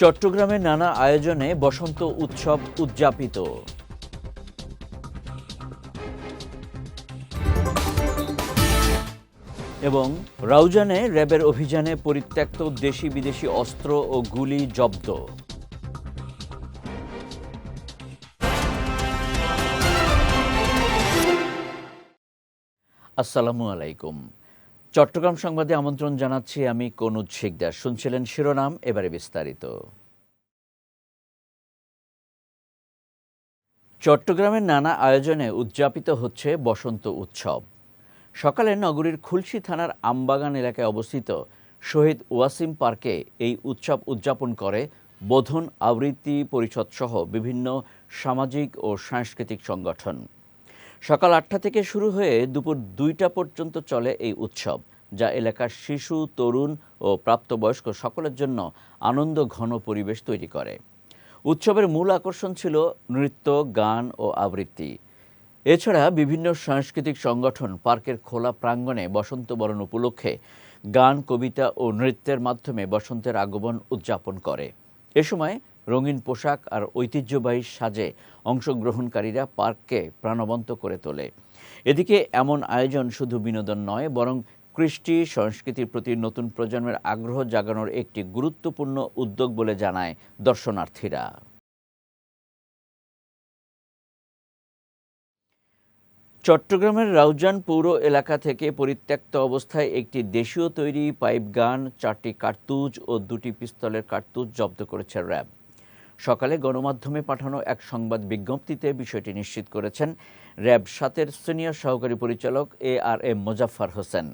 চট্টগ্রামে নানা আয়োজনে বসন্ত উৎসব উদযাপিত। এবং রাউজানে র্যাবের অভিযানে পরিত্যক্ত দেশি বিদেশি অস্ত্র ও গুলি জব্দ। আসসালামু আলাইকুম। চট্টগ্রাম সংবাদে আমন্ত্রণ জানাচ্ছি আমি কনুজ শিকদার। শুনছিলেন শিরোনাম, এবারে বিস্তারিত। চট্টগ্রামের নানা আয়োজনে উদযাপিত হচ্ছে বসন্ত উৎসব। সকালে নগরীর খুলশী থানার আমবাগান এলাকায় অবস্থিত শহীদ ওয়াসিম পার্কে এই উৎসব উদযাপন করে বোধন আবৃত্তি পরিষদ সহ বিভিন্ন সামাজিক ও সাংস্কৃতিক সংগঠন। সকাল ৮টা থেকে শুরু হয়ে দুপুর ২টা পর্যন্ত চলে এই উৎসব, যা এলাকার শিশু, তরুণ ও প্রাপ্তবয়স্ক সকলের জন্য আনন্দ ঘন পরিবেশ তৈরি করে। উৎসবের মূল আকর্ষণ ছিল নৃত্য, গান ও আবৃত্তি। এছাড়া বিভিন্ন সাংস্কৃতিক সংগঠন পার্কের খোলা প্রাঙ্গণে বসন্ত বরণ উপলক্ষে গান, কবিতা ও নৃত্যের মাধ্যমে বসন্তের আগমন উদযাপন করে। এ সময় রঙিন পোশাক আর ঐতিহ্যবাহী সাজে অংশগ্রহণকারীরা পার্ককে প্রাণবন্ত করে তোলে। এদিকে এমন আয়োজন শুধু বিনোদন নয়, বরং কৃষ্টি সংস্কৃতির প্রতি নতুন প্রজন্মের আগ্রহ জাগানোর একটি গুরুত্বপূর্ণ উদ্যোগ বলে জানায় দর্শনার্থীরা। চট্টগ্রামের রাউজান পৌর এলাকা থেকে পরিত্যক্ত অবস্থায় একটি দেশীয় তৈরি পাইপ গান, 4টি কার্তুজ ও 2টি পিস্তলের কার্তুজ জব্দ করেছে র্যাব। সকালে গণমাধ্যমে পাঠানো এক সংবাদ বিজ্ঞপ্তিতে বিষয়টি নিশ্চিত করেছেন র্যাব 7-এর সিনিয়র সহকারী পরিচালক ARM মোজাফফর হোসেন।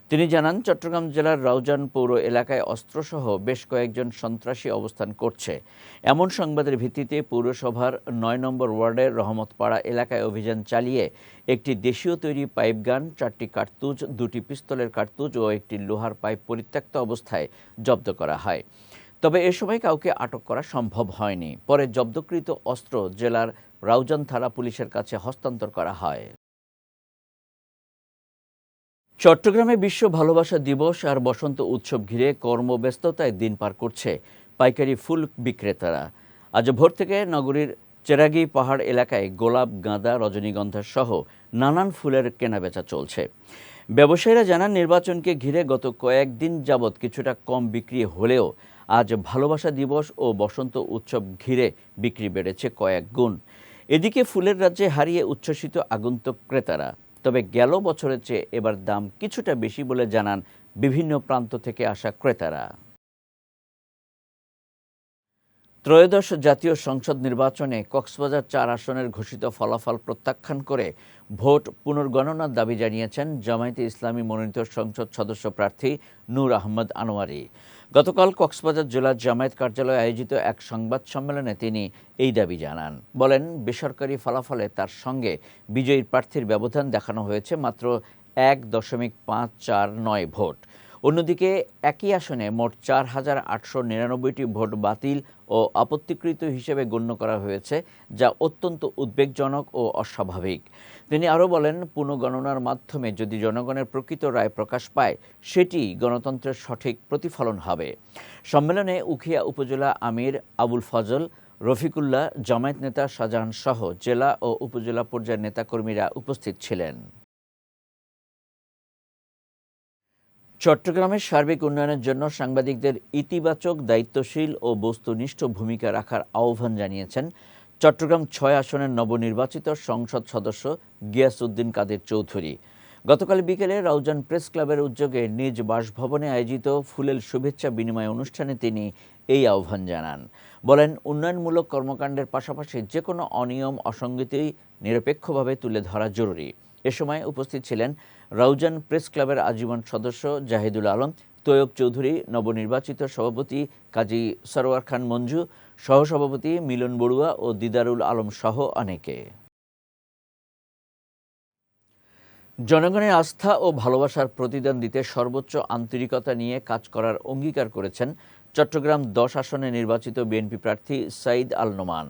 তিনি জানান, চট্টগ্রাম জেলার রাউজান পৌর এলাকায় অস্ত্রসহ বেশ কয়েকজন সন্ত্রাসী অবস্থান করছে। এমন সংবাদের ভিত্তিতে পৌরসভার 9 নম্বর ওয়ার্ডের রহমতপাড়া এলাকায় অভিযান চালিয়ে একটি দেশীয় তৈরি পাইপ গান, 4টি কার্তুজ, 2টি পিস্তলের কার্তুজ ও একটি লোহার পাইপ পরিত্যক্ত অবস্থায় জব্দ করা হয়। তবে এ সময় কাউকে আটক করা সম্ভব হয়নি। পরে জব্দকৃত অস্ত্র জেলার রাউজান থানা পুলিশের কাছে হস্তান্তর করা হয়। চট্টগ্রামে বিশ্ব ভালোবাসা দিবস আর বসন্ত উৎসব ঘিরে কর্মব্যস্ততায় দিন পার করছে পাইকারি ফুল বিক্রেতারা। আজ ভোর থেকে নগরীর চেরাগি পাহাড় এলাকায় গোলাপ, গাঁদা, রজনীগন্ধা সহ নানান ফুলের কেনাবেচা চলছে। ব্যবসায়ীরা জানান, নির্বাচনকে ঘিরে গত কয়েকদিন যাবৎ কিছুটা কম বিক্রি হলেও আজ ভালোবাসা দিবস ও বসন্ত উৎসব ঘিরে বিক্রি বেড়েছে কয়েক গুণ। এদিকে ফুলের রাজ্যে হারিয়ে উচ্ছ্বসিত আগন্তুক ক্রেতারা। তবে গেল বছরের চেয়ে এবার দাম কিছুটা বেশি বলে জানান বিভিন্ন প্রান্ত থেকে আসা ক্রেতারা। ত্রয়োদশ জাতীয় সংসদ নির্বাচনে কক্সবাজার 4 আসনের ঘোষিত ফলাফল প্রত্যাখ্যান করে ভোট পুনর্গণনার দাবি জানিয়েছেন জামায়াতে ইসলামী মনোনীত সংসদ সদস্য প্রার্থী নূর আহমদ আনোয়ারি। গতকাল কক্সবাজার জেলা জামায়াত কার্যালয়ে আয়োজিত এক সংবাদ সম্মেলনে তিনি এই দাবি জানান। বলেন, বেসরকারি ফলাফলে তার সঙ্গে বিজয়ী প্রার্থীর ব্যবধান দেখানো হয়েছে মাত্র 1.549 ভোট। অন্যদিকে একই আসনে মোট 4,899টি ভোট বাতিল ও আপত্তিকৃত হিসেবে গণ্য করা হয়েছে, যা অত্যন্ত উদ্বেগজনক ও অস্বাভাবিক। তিনি আরও বলেন, পুনঃগণনার মাধ্যমে যদি জনগণের প্রকৃত রায় প্রকাশ পায়, সেটি গণতন্ত্রের সঠিক প্রতিফলন হবে। সম্মেলনে উখিয়া উপজেলা আমির আবুল ফজল, রফিকুল্লাহ, জামায়াত নেতা শাহজাহান সহ জেলা ও উপজেলা পর্যায়ের নেতাকর্মীরা উপস্থিত ছিলেন। চট্টগ্রামের সার্বিক উন্নয়নের জন্য সাংবাদিকদের ইতিবাচক, দায়িত্বশীল ও বস্তুনিষ্ঠ ভূমিকা রাখার আহ্বান জানিয়েছেন চট্টগ্রাম 6 আসনের নবনির্বাচিত সংসদ সদস্য গিয়াসউদ্দিন কাদের চৌধুরী। গতকাল বিকেলে রাউজান প্রেস ক্লাবের উদ্যোগে নিজ বাসভবনে আয়োজিত ফুলেল শুভেচ্ছা বিনিময় অনুষ্ঠানে তিনি এই আহ্বান জানান। বলেন, উন্নয়নমূলক কর্মকাণ্ডের পাশাপাশি যে কোনো অনিয়ম, অসঙ্গতি নিরপেক্ষভাবে তুলে ধরা জরুরি। এ সময় উপস্থিত ছিলেন রাউজান প্রেস ক্লাবের আজীবন সদস্য জাহিদুল আলম, তৈয়ব চৌধুরী, নবনির্বাচিত সভাপতি কাজী সরওয়ার খান মঞ্জু, সহসভাপতি মিলন বড়ুয়া ও দিদারুল আলম সহ অনেকে। জনগণের আস্থা ও ভালোবাসার প্রতিদান দিতে সর্বোচ্চ আন্তরিকতা নিয়ে কাজ করার অঙ্গীকার করেছেন চট্টগ্রাম 10 আসনে নির্বাচিত বিএনপি প্রার্থী সাঈদ আল নোমান।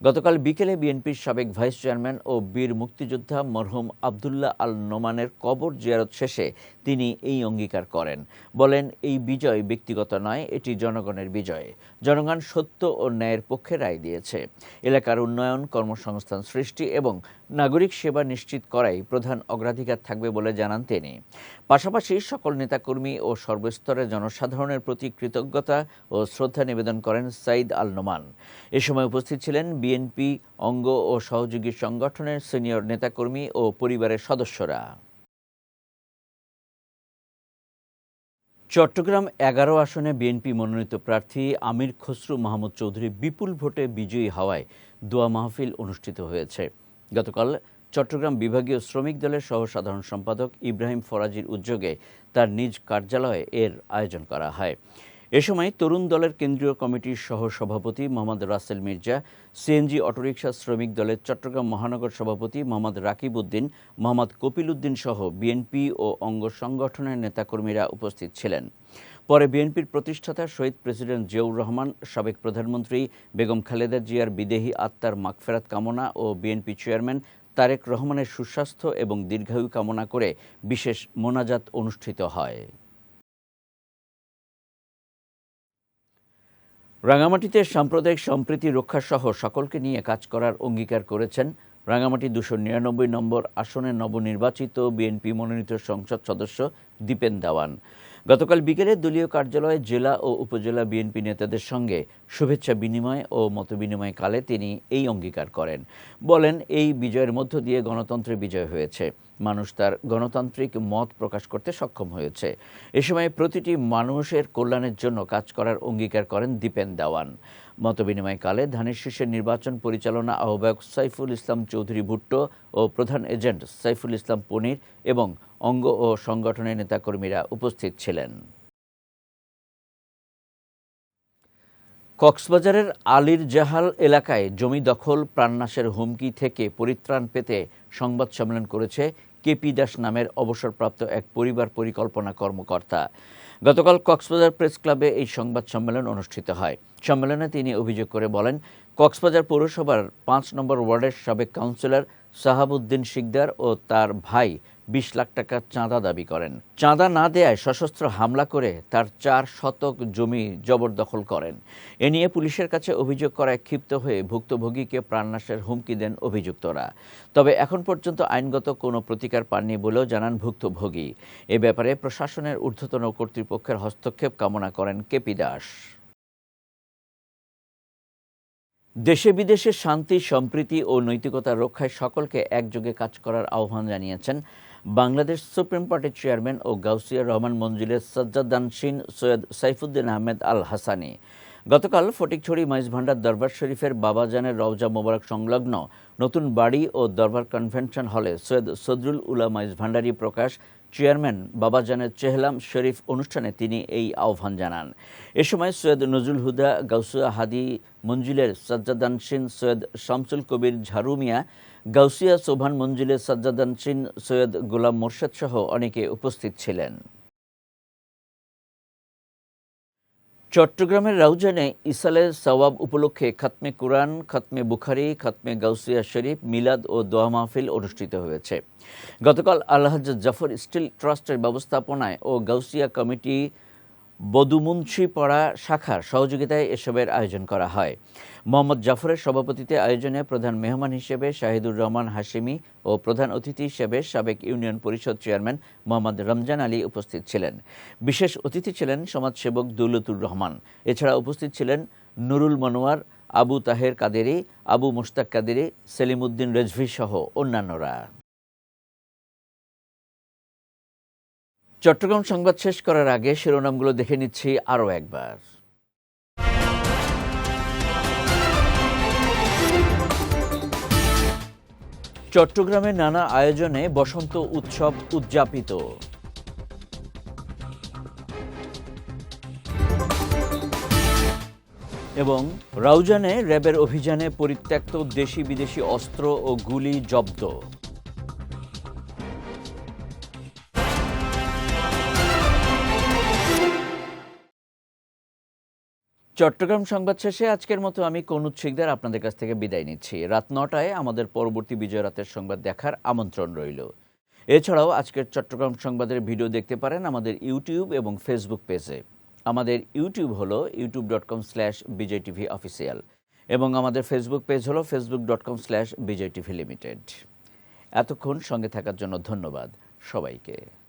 গতকাল বিকেলে বিএনপির সাবেক ভাইস চেয়ারম্যান ও বীর মুক্তিযোদ্ধা মরহুম আবদুল্লাহ আল নোমানের কবর জিয়ারত শেষে তিনি এই অঙ্গীকার করেন। বলেন, এই বিজয় ব্যক্তিগত নয়, এটি জনগণের বিজয়। জনগণ সত্য ও ন্যায়ের পক্ষে রায় দিয়েছে। এলাকার উন্নয়ন, কর্মসংস্থান সৃষ্টি এবং নাগরিক সেবা নিশ্চিত করাই প্রধান অগ্রাধিকার থাকবে বলে জানান তিনি। পাশাপাশি সকল নেতাকর্মী ও সর্বস্তরের জনসাধারণের প্রতি কৃতজ্ঞতা ও শ্রদ্ধা নিবেদন করেন সাইদ আল নোমান। এ সময় উপস্থিত ছিলেন বিএনপি অঙ্গ ও সহযোগী সংগঠনের সিনিয়র নেতাকর্মী ও পরিবারের সদস্যরা। চট্টগ্রাম ১১ আসনে বিএনপি মনোনীত প্রার্থী আমির খসরু মাহমুদ চৌধুরী বিপুল ভোটে বিজয়ী হওয়ায় দোয়া মাহফিল অনুষ্ঠিত হয়েছে। গতকাল চট্টগ্রাম বিভাগীয় শ্রমিক দলের সহ সাধারণ সম্পাদক ইব্রাহিম ফরাজির উদ্যোগে তার নিজ কার্যালয়ে এর আয়োজন করা হয়। এ সময় তরুণ দলের কেন্দ্রীয় কমিটির সহ সভাপতি মোহাম্মদ রাসেল মির্জা, সিএনজি অটোরিকশা শ্রমিক দলের চট্টগ্রাম মহানগর সভাপতি মোহাম্মদ রাকিব উদ্দিন, মোহাম্মদ কপিল উদ্দিন সহ বিএনপি ও অঙ্গ সংগঠনের নেতাকর্মীরা উপস্থিত ছিলেন। পরে বিএনপির প্রতিষ্ঠাতা শহীদ প্রেসিডেন্ট জিয়াউর রহমান, সাবেক প্রধানমন্ত্রী বেগম খালেদা জিয়ার বিদেহী আত্মার মাগফেরাত কামনা ও বিএনপি চেয়ারম্যান তারেক রহমানের সুস্বাস্থ্য এবং দীর্ঘায়ু কামনা করে বিশেষ মোনাজাত অনুষ্ঠিত হয়। রাঙামাটিতে সাম্প্রদায়িক সম্প্রীতি রক্ষাসহ সকলকে নিয়ে কাজ করার অঙ্গীকার করেছেন রাঙামাটি ২৯৯ নম্বর আসনের নবনির্বাচিত বিএনপি মনোনীত সংসদ সদস্য দীপেন দেওয়ান। গতকাল বিকেলে দলীয় কার্যালয়ে জেলা ও উপজেলা বিএনপি নেতাদের সঙ্গে শুভেচ্ছা বিনিময় ও মতবিনিময়কালে তিনি এই অঙ্গীকার করেন। বলেন, এই বিজয়ের মধ্য দিয়ে গণতন্ত্রের বিজয় হয়েছে। মানুষ তার গণতান্ত্রিক মত প্রকাশ করতে সক্ষম হয়েছে। এ সময় প্রতিটি মানুষের কল্যাণের জন্য কাজ করার অঙ্গীকার করেন দীপেন দেওয়ান। মতবিনিময়কালে ধানের শীষের নির্বাচন পরিচালনা আহ্বায়ক সাইফুল ইসলাম চৌধুরী ভুট্টো ও প্রধান এজেন্ট সাইফুল ইসলাম পনির এবং অঙ্গ ও সংগঠনের নেতাকর্মীরা উপস্থিত ছিলেন। কক্সবাজারের আলীর জাহাল এলাকায় জমি দখল, প্রাণনাশের হুমকি থেকে পরিত্রাণ পেতে সংবাদ সম্মেলন করেছে কেপি দাস নামের অবসরপ্রাপ্ত এক পরিবার পরিকল্পনা কর্মকর্তা। গতকাল কক্সবাজার প্রেস ক্লাবে এই সংবাদ সম্মেলন অনুষ্ঠিত হয়। সম্মেলনে তিনি অভিযোগ করে বলেন, কক্সবাজার পৌরসভার ৫ নম্বর ওয়ার্ডের সাবেক কাউন্সিলর সাহাবউদ্দিন শিকদার ও তার ভাই ২০ লাখ টাকা চাঁদা দাবি করেন। চাঁদা না দেয়ায় সশস্ত্র হামলা করে তার ৪ শতক জমি জবরদখল করেন। এ নিয়ে পুলিশের কাছে অভিযোগ করায় ক্ষিপ্ত হয়ে ভুক্তভোগীকে প্রাণনাশের হুমকি দেন অভিযুক্তরা। তবে এখন পর্যন্ত আইনগত কোনো প্রতিকার পাননি বলেও জানান ভুক্তভোগী। এ ব্যাপারে প্রশাসনের ঊর্ধ্বতন কর্তৃপক্ষের হস্তক্ষেপ কামনা করেন কেপি দাস। দেশে বিদেশে শান্তি, সম্প্রীতি ও নৈতিকতা রক্ষায় সকলকে একযোগে কাজ করার আহ্বান জানিয়েছেন বাংলাদেশ সুপ্রিম পার্টির চেয়ারম্যান ও গাউসিয়া রহমান মঞ্জিলের সজ্জাদানশীন সৈয়দ সাইফুদ্দিন আহমেদ আল হাসানি। গতকাল ফটিকছড়ি মাইজভান্ডার দরবার শরীফের বাবাজানের রওজা মোবারক সংলগ্ন নতুন বাড়ি ও দরবার কনভেনশন হলে সৈয়দ সদরুল উলা মাইজভান্ডারী প্রকাশ চেয়ারম্যান বাবাজানের চেহলাম শরীফ অনুষ্ঠানে তিনি এই আহ্বান জানান। এ সময় সৈয়দ নজরুল হুদা, গাউসিয়া হাদি মঞ্জিলের সজ্জাদানশীন সৈয়দ শামসুল কবির ঝারুমিয়া, গাউসিয়া সোভান মঞ্জিলের সজ্জাদানশীন সৈয়দ গোলাম মোর্শেদ সহ অনেকে উপস্থিত ছিলেন। চট্টগ্রামের রাউজানে ইসালে সওয়াব উপলক্ষে খাতমে কুরআন, খাতমে বুখারি, খাতমে গাউসিয়া শরীফ, মিলাদ ও দোয়া মাহফিল অনুষ্ঠিত হয়েছে। গতকাল আলহাজ জাফর স্টিল ট্রাস্টের ব্যবস্থাপনায় ও গাউসিয়া কমিটি বদুমুন্সিপাড়া শাখার সহযোগিতায় এসবের আয়োজন করা হয়। মোহাম্মদ জাফরের সভাপতিত্বে আয়োজনে প্রধান মেহমান হিসেবে শাহিদুর রহমান হাশেমি ও প্রধান অতিথি হিসেবে সাবেক ইউনিয়ন পরিষদ চেয়ারম্যান মোহাম্মদ রমজান আলী উপস্থিত ছিলেন। বিশেষ অতিথি ছিলেন সমাজসেবক দৌলতুর রহমান। এছাড়া উপস্থিত ছিলেন নুরুল মনোয়ার, আবু তাহের কাদেরী, আবু মুশতাক কাদেরী, সেলিমউদ্দিন রেজভী সহ অন্যান্যরা। চট্টগ্রাম সংবাদ শেষ করার আগে শিরোনামগুলো দেখে নিচ্ছি আরও একবার। চট্টগ্রামে নানা আয়োজনে বসন্ত উৎসব উদযাপিত। এবং রাউজানে র্যাবের অভিযানে পরিত্যক্ত দেশি বিদেশি অস্ত্র ও গুলি জব্দ। চট্টগ্রাম সংবাদ শেষে আজকের মতো আমি কনুজ শিকদার আপনাদের কাছ থেকে বিদায় নিচ্ছি। রাত ৯টায় আমাদের পরবর্তী বিজয় রাতের সংবাদ দেখার আমন্ত্রণ রইল। এছাড়াও আজকের চট্টগ্রাম সংবাদের ভিডিও দেখতে পারেন আমাদের ইউটিউব এবং ফেসবুক পেজে। আমাদের ইউটিউব হলো youtube.com/BJTVOfficial এবং আমাদের ফেসবুক পেজ হলো facebook.com/BJTVLimited। এতক্ষণ সঙ্গে থাকার জন্য ধন্যবাদ সবাইকে।